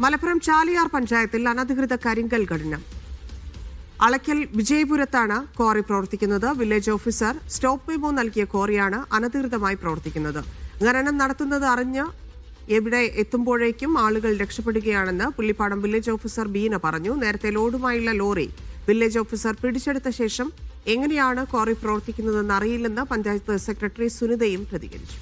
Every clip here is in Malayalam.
മലപ്പുറം ചാലിയാർ പഞ്ചായത്തിൽ അനധികൃത കരിങ്കൽ ഖനനം. അളക്കൽ വിജയപുരത്താണ് ക്വാറി പ്രവർത്തിക്കുന്നത്. വില്ലേജ് ഓഫീസർ സ്റ്റോപ്പ് മെമ്മോ നൽകിയ ക്വാറിയാണ് അനധികൃതമായി പ്രവർത്തിക്കുന്നത്. ഖനനം നടത്തുന്നത് അറിഞ്ഞ് എവിടെ എത്തുമ്പോഴേക്കും ആളുകൾ രക്ഷപ്പെടുകയാണെന്ന് പുള്ളിപ്പാടം വില്ലേജ് ഓഫീസർ ബീന പറഞ്ഞു. നേരത്തെ ലോഡുമായുള്ള ലോറി വില്ലേജ് ഓഫീസർ പിടിച്ചെടുത്ത ശേഷം എങ്ങനെയാണ് ക്വാറി പ്രവർത്തിക്കുന്നതെന്ന് അറിയില്ലെന്ന് പഞ്ചായത്ത് സെക്രട്ടറി സുനിതയും പ്രതികരിച്ചു.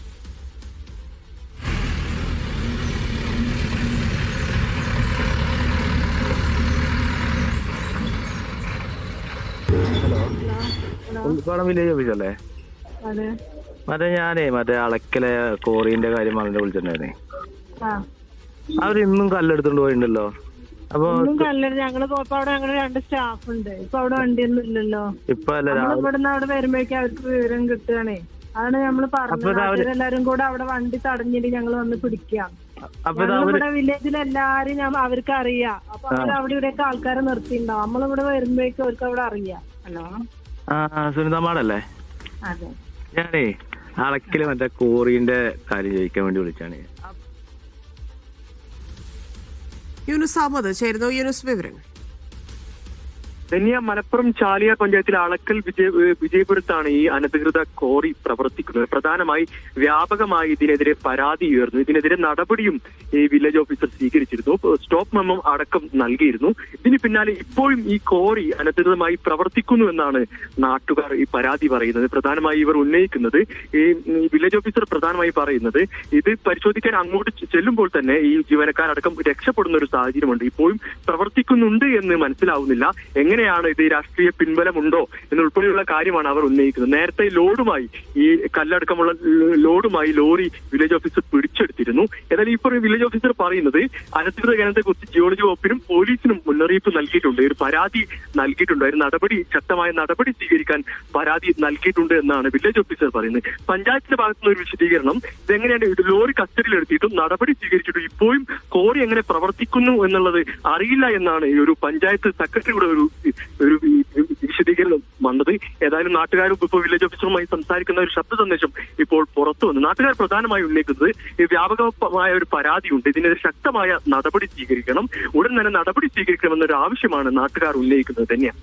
വില്ലേജ് ഓഫീസല്ലേ? മറ്റേ അളക്കലെ കോറിന്റെ കാര്യം പറഞ്ഞിട്ട് വിളിച്ചിട്ടുണ്ടായിരുന്നേ. അവരിന്നും കല്ലെടുത്തോണ്ട് പോയിണ്ടല്ലോ. അപ്പൊ ഞങ്ങള് പോയപ്പോ അവിടെ ഞങ്ങള് 2 സ്റ്റാഫ് ഉണ്ട്. ഇപ്പൊ അവിടെ വണ്ടിയൊന്നും ഇല്ലല്ലോ. ഇപ്പൊ ഇവിടുന്ന് അവിടെ വരുമ്പോഴേക്കും അവർക്ക് വിവരം കിട്ടുകയാണേ. അതാണ് നമ്മള് പറഞ്ഞത്. എല്ലാരും കൂടെ അവിടെ വണ്ടി തടഞ്ഞിട്ട് ഞങ്ങള് വന്ന് പിടിക്കാം. ഇവിടെ വില്ലേജിലെല്ലാരും അവർക്ക് അറിയാം. അപ്പൊ അവര് അവിടെ ഇവിടെയൊക്കെ ആൾക്കാരെ നിർത്തിണ്ടാവും. നമ്മളിവിടെ വരുമ്പോഴേക്കും അവർക്ക് അവിടെ അറിയാം. ഹലോ, സുനിതമാടല്ലേ? അതെ, ഞാനേ അളക്കില് മറ്റേ കോറിന്റെ കാര്യം ചോദിക്കാൻ വേണ്ടി വിളിച്ചാണ്. യൂനുസ് അഹമ്മദ് ചേരുന്നു. യൂനുസ്, വിവരങ്ങൾ. മലപ്പുറം ചാലിയാർ പഞ്ചായത്തിലെ അളക്കൽ വിജയപുരത്താണ് ഈ അനധികൃത ക്വാറി പ്രവർത്തിക്കുന്നത്. പ്രധാനമായി വ്യാപകമായി ഇതിനെതിരെ പരാതി ഉയർന്നു. ഇതിനെതിരെ നടപടിയും ഈ വില്ലേജ് ഓഫീസർ സ്വീകരിച്ചിരുന്നു. സ്റ്റോപ്പ് മെമ്മോ അടക്കം നൽകിയിരുന്നു. ഇതിന് പിന്നാലെ ഇപ്പോഴും ഈ ക്വാറി അനധികൃതമായി പ്രവർത്തിക്കുന്നു എന്നാണ് നാട്ടുകാർ ഈ പരാതി പറയുന്നത്. പ്രധാനമായി ഇവർ ഉന്നയിക്കുന്നത്, ഈ വില്ലേജ് ഓഫീസർ പ്രധാനമായി പറയുന്നത്, ഇത് പരിശോധിക്കാൻ അങ്ങോട്ട് ചെല്ലുമ്പോൾ തന്നെ ഈ ജീവനക്കാരടക്കം രക്ഷപ്പെടുന്ന ഒരു സാഹചര്യമുണ്ട്. ഇപ്പോഴും പ്രവർത്തിക്കുന്നുണ്ട് എന്ന് മനസ്സിലാവുന്നില്ല. എങ്ങനെയാണ് ഇത് രാഷ്ട്രീയ പിൻബലമുണ്ടോ എന്നുൾപ്പെടെയുള്ള കാര്യമാണ് അവർ ഉന്നയിക്കുന്നത്. നേരത്തെ ലോഡുമായി, ഈ കല്ലടക്കമുള്ള ലോഡുമായി ലോറി വില്ലേജ് ഓഫീസർ പിടിച്ചെടുത്തിരുന്നു. ഏതായാലും ഇപ്പോൾ വില്ലേജ് ഓഫീസർ പറയുന്നത് അനധികൃത ഖനനത്തെ കുറിച്ച് ജിയോളജി വകുപ്പിനും പോലീസിനും മുന്നറിയിപ്പ് നൽകിയിട്ടുണ്ട്. ഒരു പരാതി നൽകിയിട്ടുണ്ട്. അതിന് ശക്തമായ നടപടി സ്വീകരിക്കാൻ പരാതി നൽകിയിട്ടുണ്ട് എന്നാണ് വില്ലേജ് ഓഫീസർ പറയുന്നത്. പഞ്ചായത്തിന്റെ ഭാഗത്തുനിന്ന് ഒരു വിശദീകരണം, ഇതെങ്ങനെയാണ് ലോറി കസ്റ്റഡിയിൽ എടുത്തിട്ടും നടപടി സ്വീകരിച്ചിട്ടും ഇപ്പോഴും കോറി എങ്ങനെ പ്രവർത്തിക്കുന്നു എന്നുള്ളത് അറിയില്ല എന്നാണ് ഈ ഒരു പഞ്ചായത്ത് സെക്രട്ടറിയുടെ ഒരു വിശദീകരണം വന്നത്. ഏതായാലും നാട്ടുകാരും ഇപ്പോൾ വില്ലേജ് ഓഫീസറുമായി സംസാരിക്കുന്ന ഒരു ശബ്ദ സന്ദേശം ഇപ്പോൾ പുറത്തു വന്നു. നാട്ടുകാർ പ്രധാനമായി ഉന്നയിക്കുന്നത് ഈ വ്യാപകമായ ഒരു പരാതിയുണ്ട്. ഇതിനെതിരെ ശക്തമായ നടപടി സ്വീകരിക്കണം, ഉടൻ തന്നെ നടപടി സ്വീകരിക്കണമെന്നൊരു ആവശ്യമാണ് നാട്ടുകാർ ഉന്നയിക്കുന്നത് തന്നെയാണ്.